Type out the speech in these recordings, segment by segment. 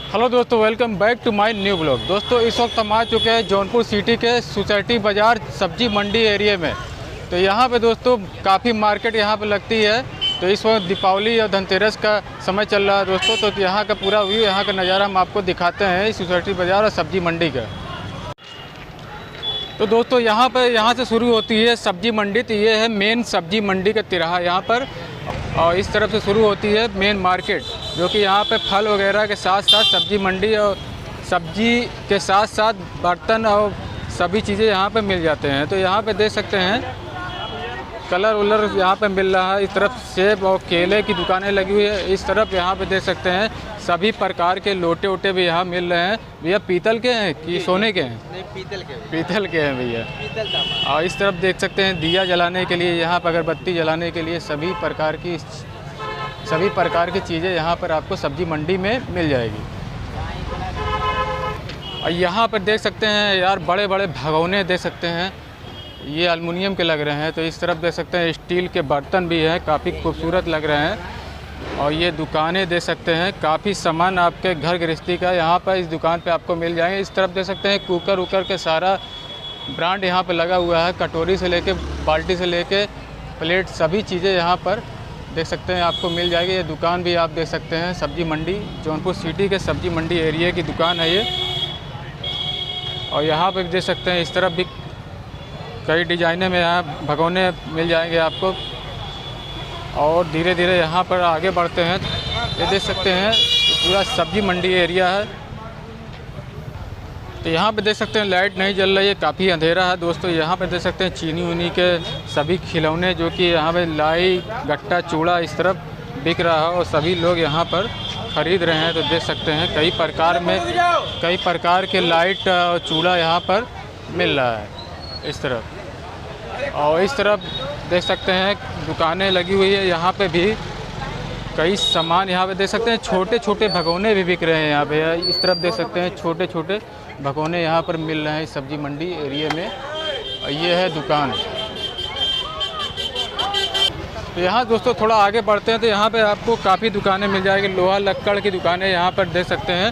Hello दोस्तों, welcome back to my new blog. दोस्तों इस वक्त हम आ चुके हैं जौनपुर सिटी के सोसाइटी बाज़ार सब्जी मंडी एरिया में। तो यहाँ पे दोस्तों काफ़ी मार्केट यहाँ पे लगती है। तो इस वक्त दीपावली और धनतेरस का समय चल रहा है दोस्तों। तो यहाँ का पूरा व्यू, यहाँ का नज़ारा हम आपको दिखाते हैं इस सोसाइटी बाज़ार और सब्जी मंडी का। तो दोस्तों यहाँ से शुरू होती है सब्जी मंडी। तो ये है मेन सब्जी मंडी का तिराहा यहाँ पर, और इस तरफ से शुरू होती है मेन मार्केट, जो कि यहाँ पे फल वगैरह के साथ साथ सब्जी मंडी और सब्जी के साथ साथ बर्तन और सभी चीज़ें यहाँ पे मिल जाते हैं। तो यहाँ पे देख सकते हैं कलर वलर यहाँ पे मिल रहा है। इस तरफ सेब और केले की दुकानें लगी हुई है। इस तरफ यहाँ पे देख सकते हैं सभी प्रकार के लोटे वोटे भी यहाँ मिल रहे हैं। भैया पीतल के हैं कि सोने के हैं? नहीं, पीतल के हैं भैया। पीतल। और इस तरफ देख सकते हैं दिया जलाने के लिए, यहाँ पर अगरबत्ती जलाने के लिए सभी प्रकार की चीज़ें यहाँ पर आपको सब्जी मंडी में मिल जाएगी। और यहाँ पर देख सकते हैं यार बड़े बड़े भगोने देख सकते हैं, ये एल्युमिनियम के लग रहे हैं। तो इस तरफ देख सकते हैं स्टील के बर्तन भी हैं, काफ़ी खूबसूरत लग रहे हैं। और ये दुकानें देख सकते हैं, काफ़ी सामान आपके घर गृहस्थी का यहाँ पर इस दुकान पे आपको मिल जाएंगे। इस तरफ देख सकते हैं कुकर वूकर के सारा ब्रांड यहाँ पे लगा हुआ है। कटोरी से लेके बाल्टी से लेके प्लेट सभी चीज़ें यहाँ पर देख सकते हैं आपको मिल जाएगी। ये दुकान भी आप देख सकते हैं सब्जी मंडी, जौनपुर सिटी के सब्जी मंडी एरिया की दुकान है ये। और यहाँ पर देख सकते हैं इस तरफ भी कई डिजाइने में यहाँ भगोने मिल जाएंगे आपको। और धीरे धीरे यहाँ पर आगे बढ़ते हैं। ये देख सकते हैं पूरा सब्जी मंडी एरिया है। तो यहाँ पे देख सकते हैं लाइट नहीं जल रही है, काफ़ी अंधेरा है दोस्तों। यहाँ पे देख सकते हैं चीनी उनी के सभी खिलौने, जो कि यहाँ पे लाई गट्टा चूड़ा इस तरफ बिक रहा है और सभी लोग यहाँ पर ख़रीद रहे हैं। तो देख सकते हैं कई प्रकार के लाइट और चूड़ा यहाँ पर मिल रहा है इस तरफ। और इस तरफ देख सकते हैं दुकानें लगी हुई है। यहाँ पे भी कई सामान यहाँ पे देख सकते हैं, छोटे छोटे भगोने भी बिक रहे हैं यहाँ पे। इस तरफ देख सकते हैं छोटे छोटे भगोने यहाँ पर मिल रहे हैं इस सब्जी मंडी एरिया में। और ये है दुकान। तो यहाँ दोस्तों थोड़ा आगे बढ़ते हैं तो यहाँ पे आपको काफ़ी दुकानें मिल जाएगी। लोहा लक्कड़ की दुकानें यहाँ पर देख सकते हैं।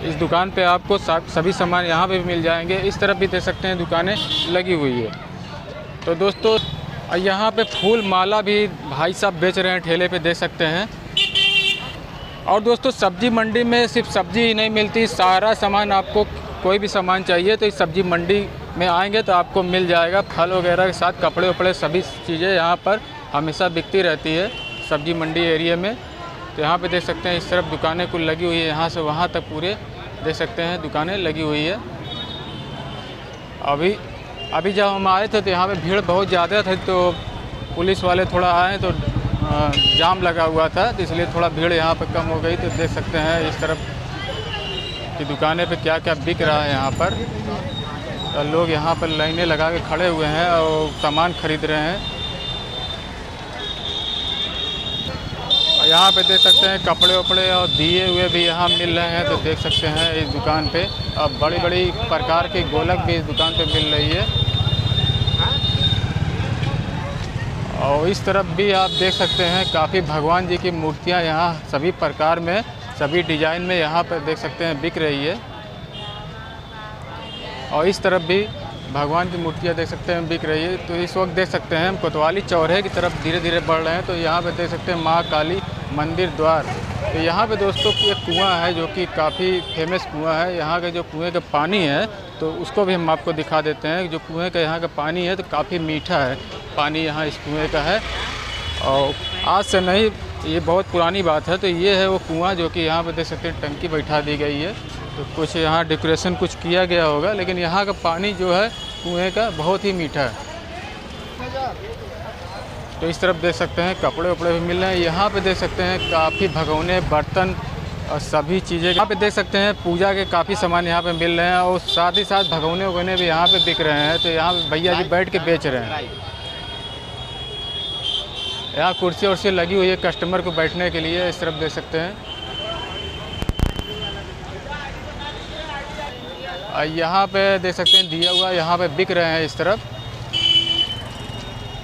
इस दुकान पे आपको सभी सामान यहाँ पे भी मिल जाएंगे। इस तरफ भी देख सकते हैं दुकानें लगी हुई है। तो दोस्तों यहाँ पे फूल माला भी भाई साहब बेच रहे हैं ठेले पे, देख सकते हैं। और दोस्तों सब्जी मंडी में सिर्फ सब्जी ही नहीं मिलती, सारा सामान आपको कोई भी सामान चाहिए तो इस सब्जी मंडी में आएंगे तो आपको मिल जाएगा। फल वगैरह के साथ कपड़े वपड़े सभी चीज़ें यहाँ पर हमेशा बिकती रहती है सब्जी मंडी एरिया में। तो यहाँ पे देख सकते हैं इस तरफ दुकानें कुल लगी हुई है, यहाँ से वहाँ तक पूरे देख सकते हैं दुकानें लगी हुई है। अभी जब हम आए थे तो यहाँ पे भीड़ बहुत ज़्यादा थी, तो पुलिस वाले थोड़ा आए तो जाम लगा हुआ था, तो इसलिए थोड़ा भीड़ यहाँ पे कम हो गई। तो देख सकते हैं इस तरफ की दुकानें पे क्या क्या बिक रहा है यहाँ पर। तो लोग यहाँ पर लाइनें लगा के खड़े हुए हैं और सामान खरीद रहे हैं। यहाँ पे देख सकते हैं कपड़े वपड़े और दिए हुए भी यहाँ मिल रहे हैं। तो देख सकते हैं इस दुकान पे अब बड़ी बड़ी प्रकार की गोलक भी इस दुकान पे मिल रही है। और इस तरफ भी आप देख सकते हैं काफ़ी भगवान जी की मूर्तियाँ यहाँ सभी प्रकार में सभी डिजाइन में यहाँ पर देख सकते हैं बिक रही है। और इस तरफ भी भगवान की मूर्तियाँ देख सकते हैं बिक रही है। तो इस वक्त देख सकते हैं हम कोतवाली चौराहे की तरफ धीरे धीरे बढ़ रहे हैं। तो यहाँ पे देख सकते हैं माँ काली मंदिर द्वार। तो यहाँ पे दोस्तों एक कुआं है जो कि काफ़ी फेमस कुआं है। यहाँ का जो कुएं का पानी है तो उसको भी हम आपको दिखा देते हैं। जो कुएं का यहाँ का पानी है तो काफ़ी मीठा है पानी यहाँ इस कुएँ का है। और आज से नहीं, ये बहुत पुरानी बात है। तो ये है वो कुआँ जो कि यहाँ पर देख सकते हैं टंकी बैठा दी गई है। तो कुछ यहाँ डेकोरेशन कुछ किया गया होगा, लेकिन यहाँ का पानी जो है कुएं का बहुत ही मीठा है। तो इस तरफ देख सकते हैं कपड़े वपड़े भी मिल रहे हैं। यहाँ पे देख सकते हैं काफ़ी भगोने बर्तन और सभी चीज़ें यहाँ पे देख सकते हैं। पूजा के काफ़ी सामान यहाँ पे मिल रहे हैं और साथ ही साथ भगोने वगोने भी यहाँ पे बिक रहे हैं। तो यहाँ भैया जी बैठ के बेच रहे हैं। यहाँ कुर्सी उर्सी लगी हुई है कस्टमर को बैठने के लिए। इस तरफ देख सकते हैं। यहाँ पे देख सकते हैं दिया हुआ यहाँ पे बिक रहे हैं इस तरफ।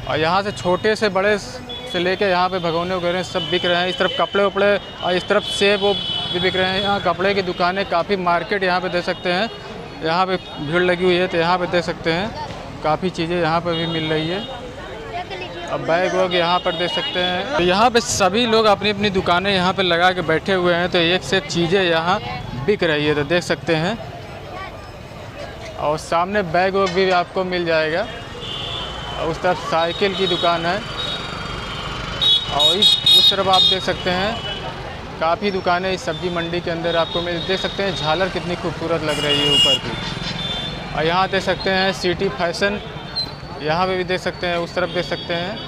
और यहाँ से छोटे से बड़े से लेके यहाँ पे भगोने वगैरह सब बिक रहे हैं। इस तरफ कपड़े वपड़े और इस तरफ सेब वो भी बिक रहे हैं। यहाँ कपड़े की दुकानें काफ़ी, मार्केट यहाँ पे देख सकते हैं, यहाँ पे भीड़ लगी हुई है, तो यहाँ पे देख सकते हैं काफ़ी चीज़ें यहाँ पे भी मिल रही है। अब बैग वैग यहाँ पर देख सकते हैं। तो यहाँ पे सभी लोग अपनी अपनी दुकानें यहाँ पे लगा के बैठे हुए हैं, तो एक से एक चीज़ें यहाँ बिक रही है, तो देख सकते हैं। और सामने बैग वैग भी आपको मिल जाएगा, और उस तरफ साइकिल की दुकान है, और उस तरफ आप देख सकते हैं काफ़ी दुकानें इस सब्जी मंडी के अंदर आपको देख सकते हैं। झालर कितनी खूबसूरत लग रही है ऊपर की। और यहाँ देख सकते हैं सिटी फैशन, यहाँ पे भी देख सकते हैं, उस तरफ देख सकते हैं।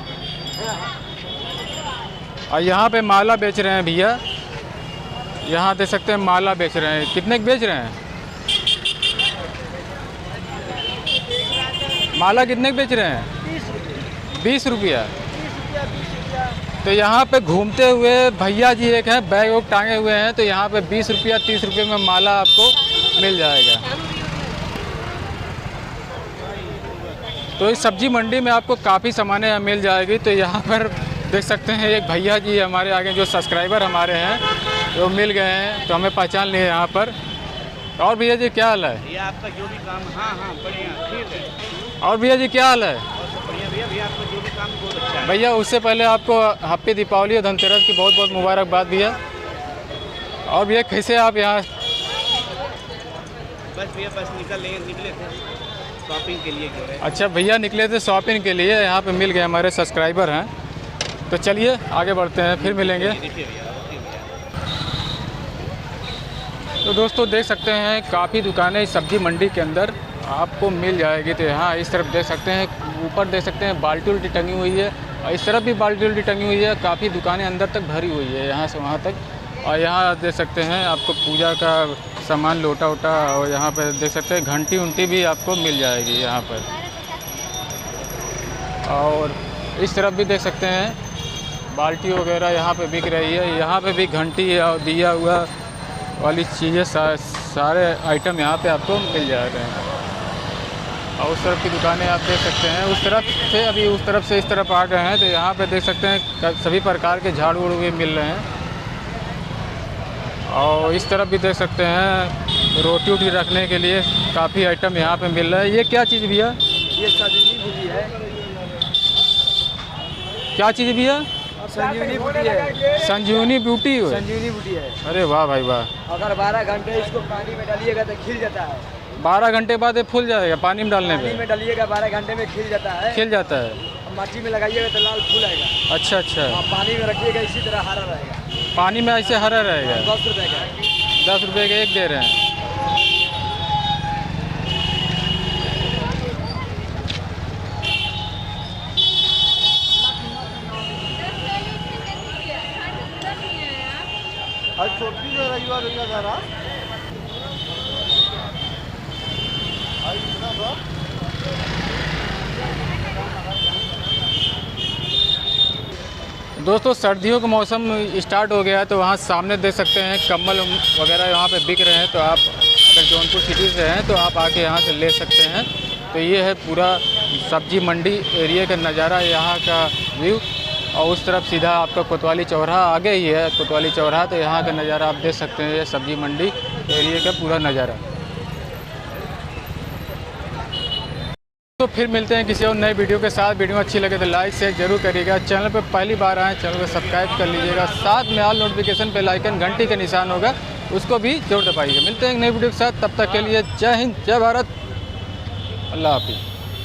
और यहाँ पे माला बेच रहे हैं भैया, यहाँ देख सकते हैं माला बेच रहे हैं। कितने बेच रहे हैं माला? कितने बेच रहे हैं? 20 रुपया। तो यहाँ पे घूमते हुए भैया जी एक हैं, बैग वैग टांगे हुए हैं, तो यहाँ पे 20 रुपया 30 रुपये में माला आपको मिल जाएगा। तो इस सब्जी मंडी में आपको काफ़ी सामानें मिल जाएगी। तो यहाँ पर देख सकते हैं एक भैया जी हमारे आगे, जो सब्सक्राइबर हमारे हैं, वो मिल गए हैं, तो हमें पहचान लिए यहाँ पर। और भैया जी क्या हाल है? ये आपका जो भी काम, हाँ बढ़िया, ठीक है। और भैया जी क्या हाल है? भैया आपका जो भी काम बहुत अच्छा है। भैया उससे पहले आपको हैप्पी दीपावली और धनतेरस की बहुत बहुत मुबारकबाद भैया। और भैया कैसे आप यहाँ? बस भैया निकले थे शॉपिंग के लिए। अच्छा भैया निकले थे शॉपिंग के लिए, यहाँ पे मिल गए, हमारे सब्सक्राइबर हैं। तो चलिए आगे बढ़ते हैं, फिर मिलेंगे। तो दोस्तों देख सकते हैं काफ़ी दुकानें इस सब्जी मंडी के अंदर आपको मिल जाएगी। तो यहाँ इस तरफ देख सकते हैं, ऊपर देख सकते हैं बाल्टी उल्टी टंगी हुई है, और इस तरफ भी बाल्टी उल्टी टंगी हुई है। काफ़ी दुकानें अंदर तक भरी हुई है, यहाँ से वहाँ तक। और यहाँ देख सकते हैं आपको पूजा का सामान, लोटा वोटा, और यहाँ पर देख सकते हैं घंटी उंटी भी आपको मिल जाएगी यहाँ पर। और इस तरफ भी देख सकते हैं बाल्टी वगैरह यहाँ पे बिक रही है। यहाँ पे भी घंटी और दिया हुआ वाली चीज़ें, सारे आइटम यहाँ पे आपको मिल जा रहे हैं। और उस तरफ की दुकानें आप देख सकते हैं। उस तरफ से अभी उस तरफ से इस तरफ आ गए हैं, तो यहाँ पे देख सकते हैं सभी प्रकार के झाड़ू उड़ू भी मिल रहे हैं। और इस तरफ भी देख सकते हैं रोटी वोटी रखने के लिए काफ़ी आइटम यहाँ पे मिल रहा है। ये क्या चीज़ भैया? ये संजीवनी बूटी है। क्या चीज़ भैया? संजीवनी बूटी है। संजीवनी बूटी है? संजीवनी बूटी है। अरे वाह भाई वाह। अगर 12 घंटे इसको पानी में डालिएगा तो खिल जाता है। 12 घंटे बाद ये फूल जाएगा पानी में डालने पे? पानी में डालिएगा 12 घंटे में खिल जाता है। खिल जाता है? मिट्टी में लगाइएगा तो लाल फूल आएगा। अच्छा अच्छा। पानी में रखिएगा इसी तरह हरा रहेगा। पानी में ऐसे हरा रहेगा? 10 रुपये का। 10 रुपये का एक दे रहे हैं। आज छोटी जो रविवार हो गया जरा। दोस्तों सर्दियों का मौसम स्टार्ट हो गया है, तो वहाँ सामने देख सकते हैं कम्बल वगैरह यहाँ पे बिक रहे हैं। तो आप अगर जौनपुर सिटी से हैं तो आप आके यहाँ से ले सकते हैं। तो ये है पूरा सब्जी मंडी एरिया का नज़ारा, यहाँ का व्यू। और उस तरफ सीधा आपका कोतवाली चौराहा आगे ही है, कोतवाली चौराहा। तो यहाँ का नज़ारा आप देख सकते हैं, ये सब्जी मंडी एरिया का पूरा नज़ारा। तो फिर मिलते हैं किसी और नए वीडियो के साथ। वीडियो अच्छी लगे तो लाइक शेयर जरूर करिएगा। चैनल पर पहली बार आए चैनल को सब्सक्राइब कर लीजिएगा। साथ में ऑल नोटिफिकेशन पे आइकन घंटी का निशान होगा, उसको भी जरूर दबाइएगा। मिलते हैं एक नई वीडियो के साथ, तब तक के लिए जय हिंद, जय भारत, अल्लाह हाफिज़।